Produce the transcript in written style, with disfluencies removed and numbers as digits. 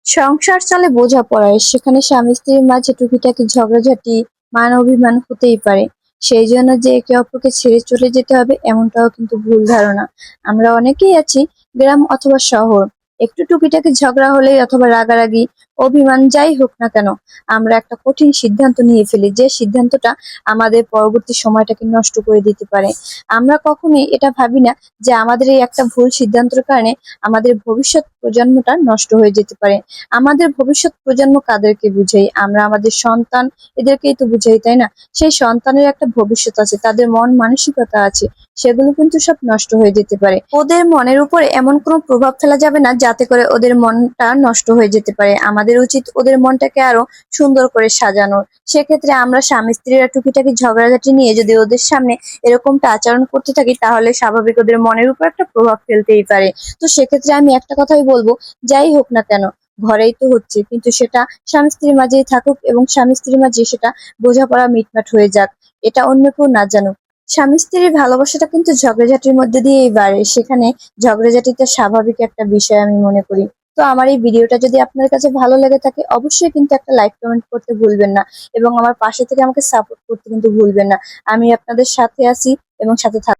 সংসার চলে বোঝাপড়ায়, সেখানে স্বামী স্ত্রীর মাঝে টুকিটাকি ঝগড়াঝাটি, মান অভিমান হতেই পারে। সেই জন্য যে একে অপরকে ছেড়ে চলে যেতে হবে এমনটাও কিন্তু ভুল ধারণা। আমরা অনেকেই আছি গ্রাম অথবা শহর, একটু টুকিটাকি ঝগড়া হলেই অথবা রাগারাগি, অভিমান যাই হোক না কেন, আমরা একটা কঠিন সিদ্ধান্ত নিয়ে ফেলি, যে সিদ্ধান্তটা আমাদের পরবর্তী সময়টাকে নষ্ট করে দিতে পারে। আমরা কখনোই এটা ভাবি না যে আমাদের এই একটা ভুল সিদ্ধান্তের কারণে আমাদের ভবিষ্যৎ প্রজন্মটা নষ্ট হয়ে যেতে পারে। আমাদের ভবিষ্যৎ প্রজন্ম কাদেরকে বুঝাই? আমরা আমাদের সন্তান, এদেরকেই তো বুঝাই, তাই না? সেই সন্তানের একটা ভবিষ্যৎ আছে, তাদের মন মানসিকতা আছে, সেগুলো কিন্তু সব নষ্ট হয়ে যেতে পারে। ওদের মনের উপরে এমন কোনো প্রভাব ফেলা যাবে না যাতে করে ওদের মনটা নষ্ট হয়ে যেতে পারে। আমাদের উচিত ওদের মনটাকে আরো সুন্দর করে সাজানোর। সেক্ষেত্রে আমরা স্বামী স্ত্রীরা টুকিটাকি ঝগড়াঝাটি নিয়ে যদি ওদের সামনে এরকমটা আচরণ করতে থাকি, তাহলে স্বাভাবিক ওদের মনের উপর একটা প্রভাব ফেলতেই পারে। তো সেক্ষেত্রে আমি একটা কথাই বলবো, যাই হোক না কেন, ঘরেই তো হচ্ছে, কিন্তু সেটা স্বামী স্ত্রীর মাঝেই থাকুক এবং স্বামী স্ত্রীর মাঝে সেটা বোঝাপড়া মিটমাট হয়ে যাক, এটা অন্য কেউ না জানুক। স্বামী স্ত্রীর ভালোবাসাটা কিন্তু ঝগড়াঝাটির মধ্যে দিয়েই বাড়ে, সেখানে ঝগড়াঝাটিটা স্বাভাবিক একটা বিষয় আমি মনে করি। তো আমার এই ভিডিওটা যদি আপনার কাছে ভালো লেগে থাকে, অবশ্যই কিন্তু একটা লাইক কমেন্ট করতে ভুলবেন না এবং আমার পাশে থেকে আমাকে সাপোর্ট করতে কিন্তু ভুলবেন না। আমি আপনাদের সাথে আছি এবং সাথে থাকবো।